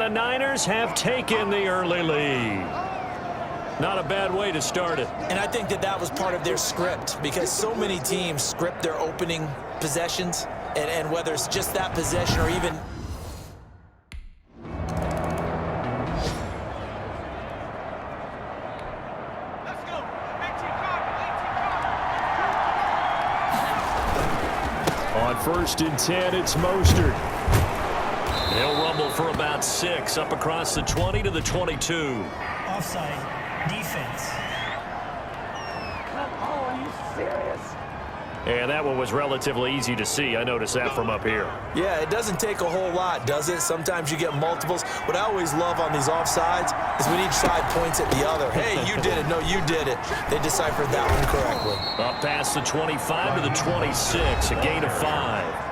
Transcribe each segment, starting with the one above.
The Niners have taken the early lead. Not a bad way to start it. And I think that was part of their script, because so many teams script their opening possessions, and whether it's just that possession or even... On 1st and 10, it's Mostert. He'll rumble for about 6 up across the 20 to the 22. Offside defense. Oh, are you serious? And that one was relatively easy to see. I noticed that from up here. Yeah, it doesn't take a whole lot, does it? Sometimes you get multiples. What I always love on these offsides is when each side points at the other. Hey, you did it. No, you did it. They deciphered that one correctly. Up past the 25 to the 26, a gain of 5.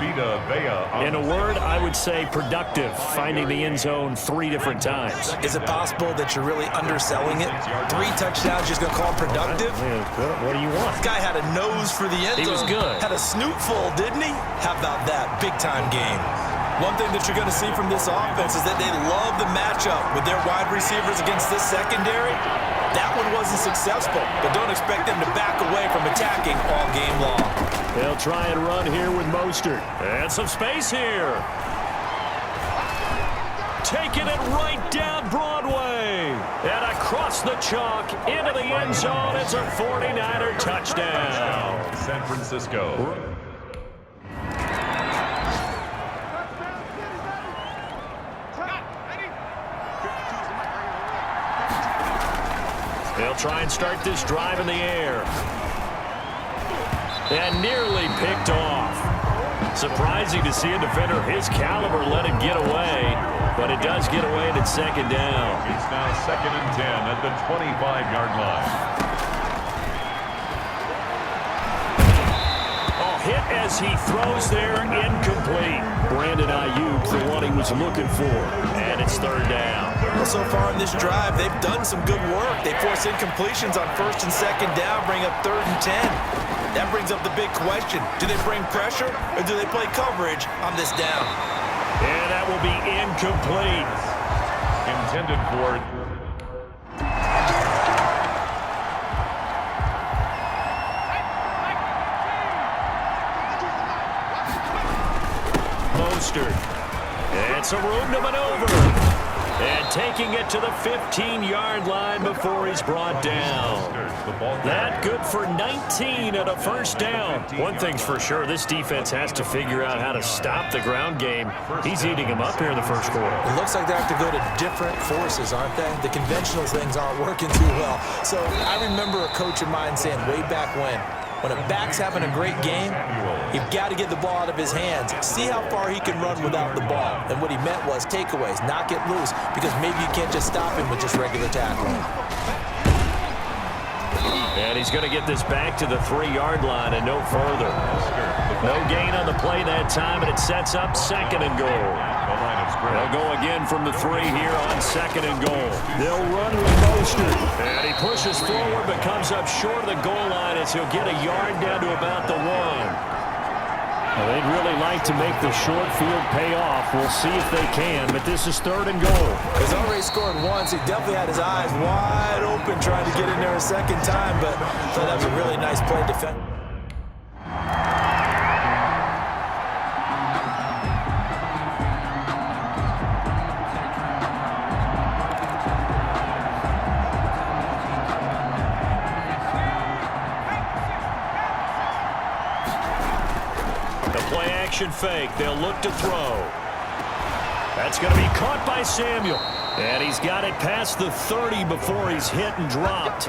In a word, I would say productive, finding the end zone 3 different times. Is it possible that you're really underselling it? 3 touchdowns, just going to call it productive? What do you want? This guy had a nose for the end zone. He was good. Had a snoot full, didn't he? How about that? Big-time game. One thing that you're going to see from this offense is that they love the matchup with their wide receivers against this secondary. That one wasn't successful, but don't expect them to back away from attacking all game long. They'll try and run here with Mostert. And some space here. Taking it right down Broadway. And across the chalk into the end zone. It's a 49er touchdown. San Francisco. They'll try and start this drive in the air. And nearly picked off. Surprising to see a defender of his caliber let it get away, but it does get away and it's 2nd down. It's now 2nd and 10 at the 25-yard line. Hit as he throws there, incomplete. Brandon Ayuk, the one he was looking for, and it's 3rd down. Well, so far in this drive, they've done some good work. They force incompletions on 1st and 2nd down, bring up 3rd and 10. That brings up the big question. Do they bring pressure, or do they play coverage on this down? And that will be incomplete. Intended for... Mostert. And some room to maneuver. And taking it to the 15-yard line before he's brought down. That good for 19 at a 1st down. One thing's for sure, this defense has to figure out how to stop the ground game. He's eating them up here in the 1st quarter. It looks like they have to go to different forces, aren't they? The conventional things aren't working too well. So I remember a coach of mine saying way back when a back's having a great game, you've got to get the ball out of his hands. See how far he can run without the ball. And what he meant was takeaways, knock it loose, because maybe you can't just stop him with just regular tackling. And he's going to get this back to the 3-yard line and no further. No gain on the play that time, and it sets up 2nd and goal. They'll go again from the 3 here on 2nd and goal. They'll run with Mostert. And he pushes forward but comes up short of the goal line as he'll get a yard down to about the 1. Well, they'd really like to make the short field pay off. We'll see if they can, but this is 3rd and goal. He's already scored once. He definitely had his eyes wide open trying to get in there a 2nd time, but I thought that was a really nice play defense. Fake. They'll look to throw. That's going to be caught by Samuel. And he's got it past the 30 before he's hit and dropped.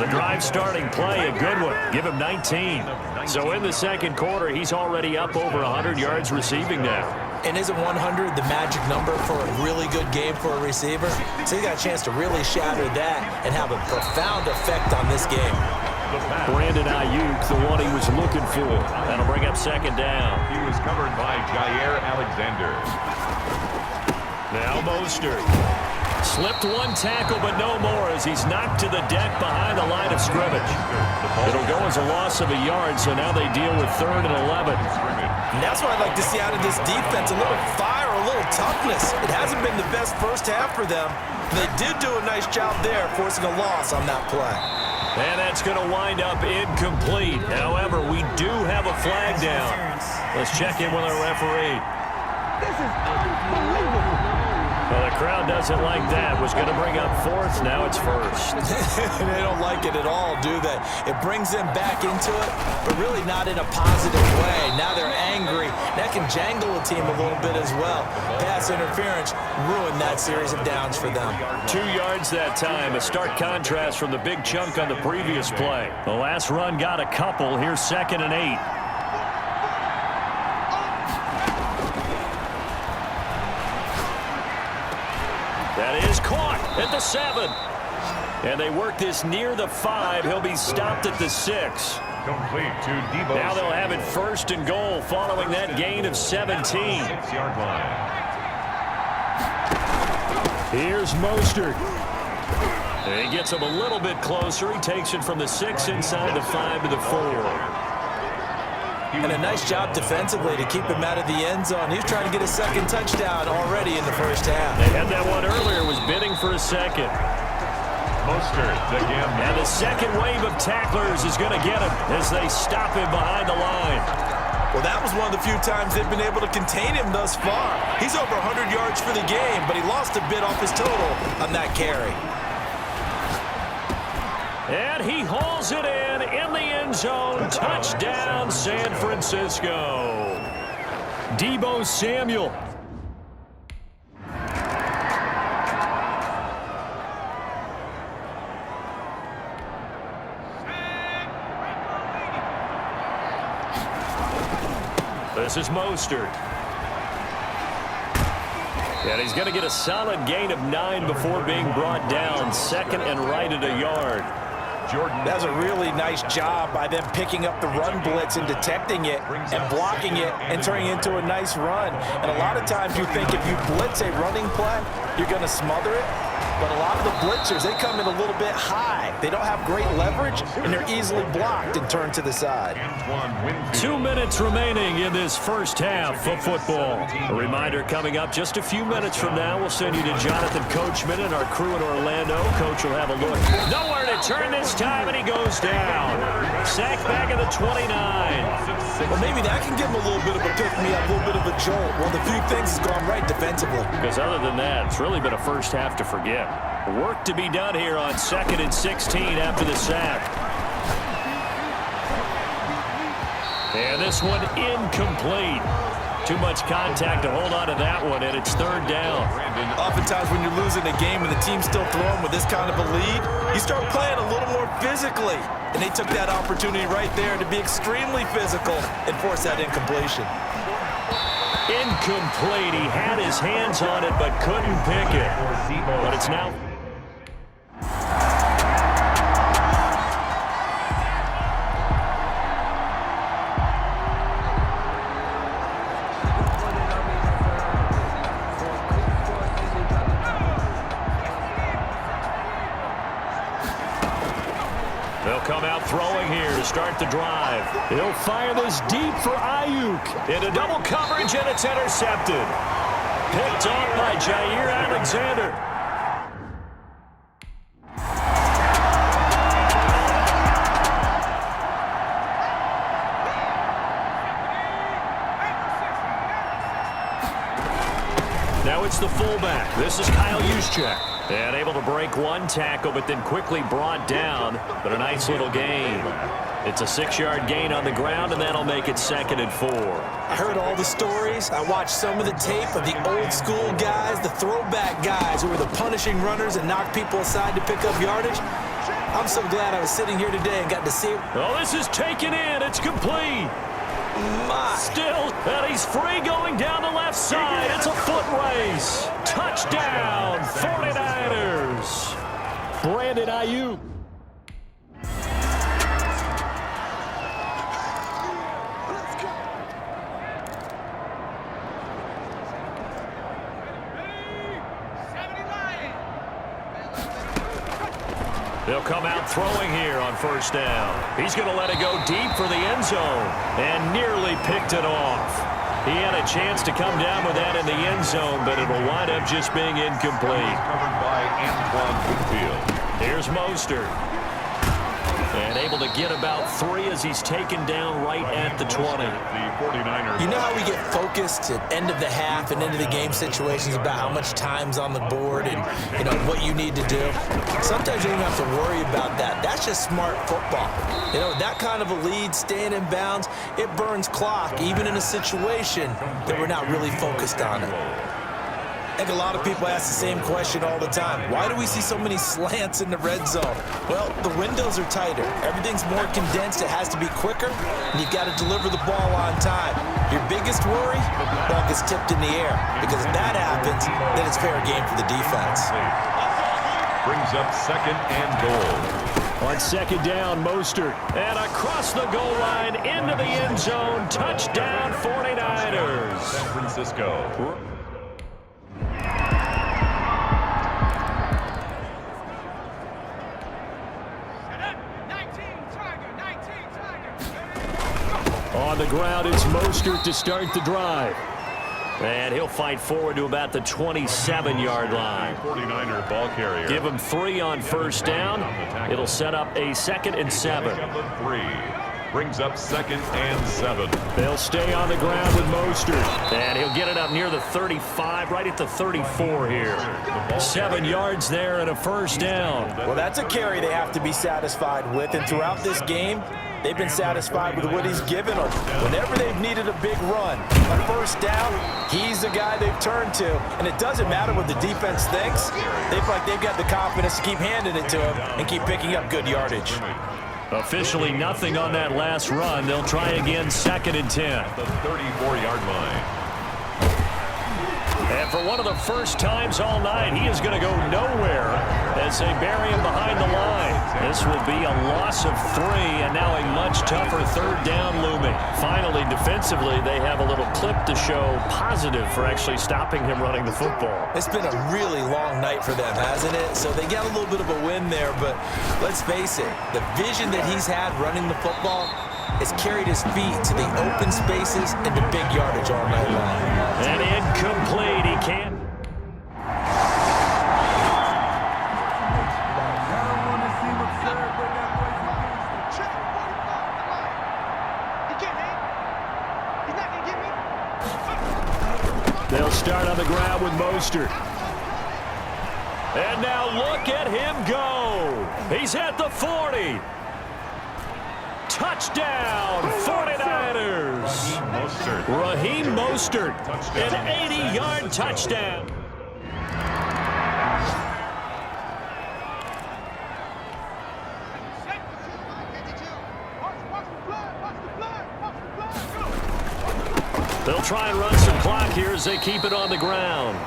The drive starting play, a good one. Give him 19. So in the 2nd quarter, he's already up over 100 yards receiving now. And isn't 100 the magic number for a really good game for a receiver? So he's got a chance to really shatter that and have a profound effect on this game. Brandon Ayuk, the one he was looking for. That'll bring up 2nd down. He was covered by Jair Alexander. Now Mostert. Slipped one tackle, but no more as he's knocked to the deck behind the line of scrimmage. It'll go as a loss of a yard, so now they deal with 3rd and 11. And that's what I'd like to see out of this defense. A little fire, a little toughness. It hasn't been the best first half for them. They did do a nice job there, forcing a loss on that play. And that's going to wind up incomplete. However, we do have a flag down. Let's check in with our referee. This is unbelievable. Well, the crowd doesn't like that. Was going to bring up fourth. Now it's first. They don't like it at all, do they? It brings them back into it, but really not in a positive way. Now they're angry. That can jangle a team a little bit as well. Pass interference ruined that series of downs for them. 2 yards that time. A stark contrast from the big chunk on the previous play. The last run got a couple. Here's 2nd and 8. That is caught at the 7. And they work this near the 5. He'll be stopped at the 6. Complete to Deebo. Now they'll have it 1st and goal following that gain of 17. 6-yard line. Here's Mostert. And he gets him a little bit closer. He takes it from the 6 inside the 5 to the 4. And a nice job defensively to keep him out of the end zone. He's trying to get a second touchdown already in the first half. They had that one earlier, was bidding for a second. Mostert again. And the second wave of tacklers is going to get him as they stop him behind the line. Well, that was one of the few times they've been able to contain him thus far. He's over 100 yards for the game, but he lost a bit off his total on that carry. And he hauls it in the end zone. Touchdown, San Francisco. Deebo Samuel. This is Mostert. And he's going to get a solid gain of 9 before being brought down. 2nd and right at a yard. Jordan. That was a really nice job by them picking up the run blitz and detecting it and blocking it and turning it into a nice run. And a lot of times you think if you blitz a running play, you're going to smother it. But a lot of the blitzers, they come in a little bit high. They don't have great leverage, and they're easily blocked and turned to the side. 2 minutes remaining in this first half of football. A reminder coming up just a few minutes from now, we'll send you to Jonathan Coachman and our crew in Orlando. Coach will have a look. Nowhere to turn this time, and he goes down. Sacked back at the 29. Well, maybe that can give him a little bit of a pick-me-up, a little bit of a jolt. Well, the few things has gone right defensively. Because other than that, it's really been a first half to forget. Work to be done here on 2nd and 16 after the sack. And this one incomplete. Too much contact to hold on to that one, and it's 3rd down. Oftentimes when you're losing a game and the team's still throwing with this kind of a lead, you start playing a little more physically. And they took that opportunity right there to be extremely physical and force that incompletion. Incomplete. He had his hands on it but couldn't pick it. But it's now... They'll come out throwing here to start the drive. He'll fire this deep for Ayuk. Into double coverage, and it's intercepted. Picked off by Jair Alexander. Now it's the fullback. This is Kyle Juszczyk. And able to break one tackle, but then quickly brought down. But a nice little gain. It's a 6-yard gain on the ground, and that'll make it 2nd and 4. I heard all the stories. I watched some of the tape of the old school guys, the throwback guys who were the punishing runners and knocked people aside to pick up yardage. I'm so glad I was sitting here today and got to see it. Oh, this is taken in. It's complete. Still, and he's free going down the left side. It's a foot race. Touchdown, 49ers. Brandon Ayuk. They'll come out throwing here on 1st down. He's going to let it go deep for the end zone and nearly picked it off. He had a chance to come down with that in the end zone, but it'll wind up just being incomplete. Covered by Antoine Winfield. Here's Mostert. And able to get about 3 as he's taken down right at the 20. The 49ers. You know how we get focused at end of the half and into the game situations about how much time's on the board and, what you need to do? Sometimes you don't have to worry about that. That's just smart football. That kind of a lead, staying in bounds, it burns clock, even in a situation that we're not really focused on it. I think a lot of people ask the same question all the time. Why do we see so many slants in the red zone? Well, the windows are tighter. Everything's more condensed. It has to be quicker, and you've got to deliver the ball on time. Your biggest worry? The ball gets tipped in the air, because if that happens, then it's fair game for the defense. Brings up 2nd and goal. On 2nd down, Mostert. And across the goal line, into the end zone. Touchdown, 49ers. San Francisco. On the ground, it's Mostert to start the drive. And he'll fight forward to about the 27-yard line. 49er ball carrier. Give him 3 on 1st down. It'll set up a 2nd and 7. 3. Brings up 2nd and 7. They'll stay on the ground with Mostert. And he'll get it up near the 35, right at the 34 here. 7 yards there and a 1st down. Well, that's a carry they have to be satisfied with, and throughout this game, they've been satisfied with what he's given them. Whenever they've needed a big run, a 1st down, he's the guy they've turned to. And it doesn't matter what the defense thinks. They feel like they've got the confidence to keep handing it to him and keep picking up good yardage. Officially nothing on that last run. They'll try again 2nd and 10. The 34-yard line. And for one of the first times all night, he is going to go nowhere as they bury him behind the line. This will be a loss of 3, and now a much tougher 3rd down looming. Finally, defensively, they have a little clip to show positive for actually stopping him running the football. It's been a really long night for them, hasn't it? So they got a little bit of a win there, but let's face it, the vision that he's had running the football has carried his feet to the open spaces and the big yardage all night long. And incomplete. He can't. They'll start on the ground with Mostert. And now look at him go. He's at the 40. Touchdown, 49ers. Raheem Mostert, an 80-yard touchdown. They'll try and run some clock here as they keep it on the ground.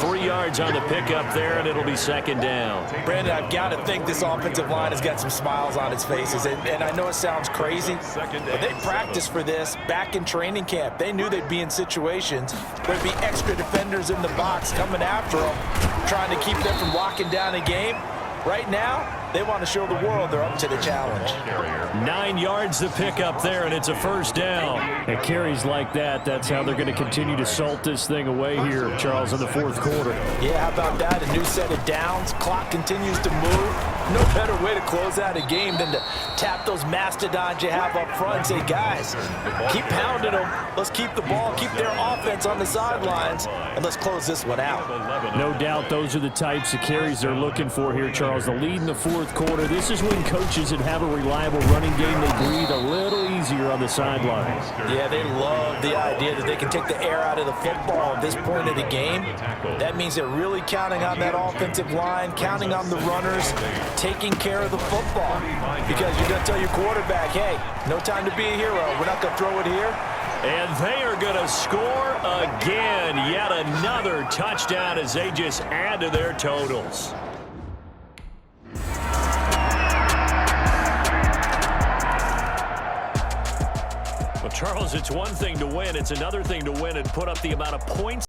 3 yards on the pickup there, and it'll be 2nd down. Brandon, I've got to think this offensive line has got some smiles on its faces. And I know it sounds crazy, but they practiced for this back in training camp. They knew they'd be in situations where there'd be extra defenders in the box coming after them, trying to keep them from locking down a game. Right now, they want to show the world they're up to the challenge. 9 yards the pickup there, and it's a 1st down. And carries like that, that's how they're going to continue to salt this thing away here, Charles, in the 4th quarter. Yeah, how about that? A new set of downs. Clock continues to move. No better way to close out a game than to tap those mastodons you have up front and say, guys, keep pounding them. Let's keep the ball, keep their offense on the sidelines, and let's close this one out. No doubt those are the types of carries they're looking for here, Charles. The lead in the 4th quarter. This is when coaches that have a reliable running game, they breathe a little easier on the sidelines. Yeah, they love the idea that they can take the air out of the football at this point of the game. That means they're really counting on that offensive line, counting on the runners, taking care of the football. Because you're going to tell your quarterback, hey, no time to be a hero. We're not going to throw it here. And they are going to score again. Yet another touchdown as they just add to their totals. Well, Charles, it's one thing to win. It's another thing to win and put up the amount of points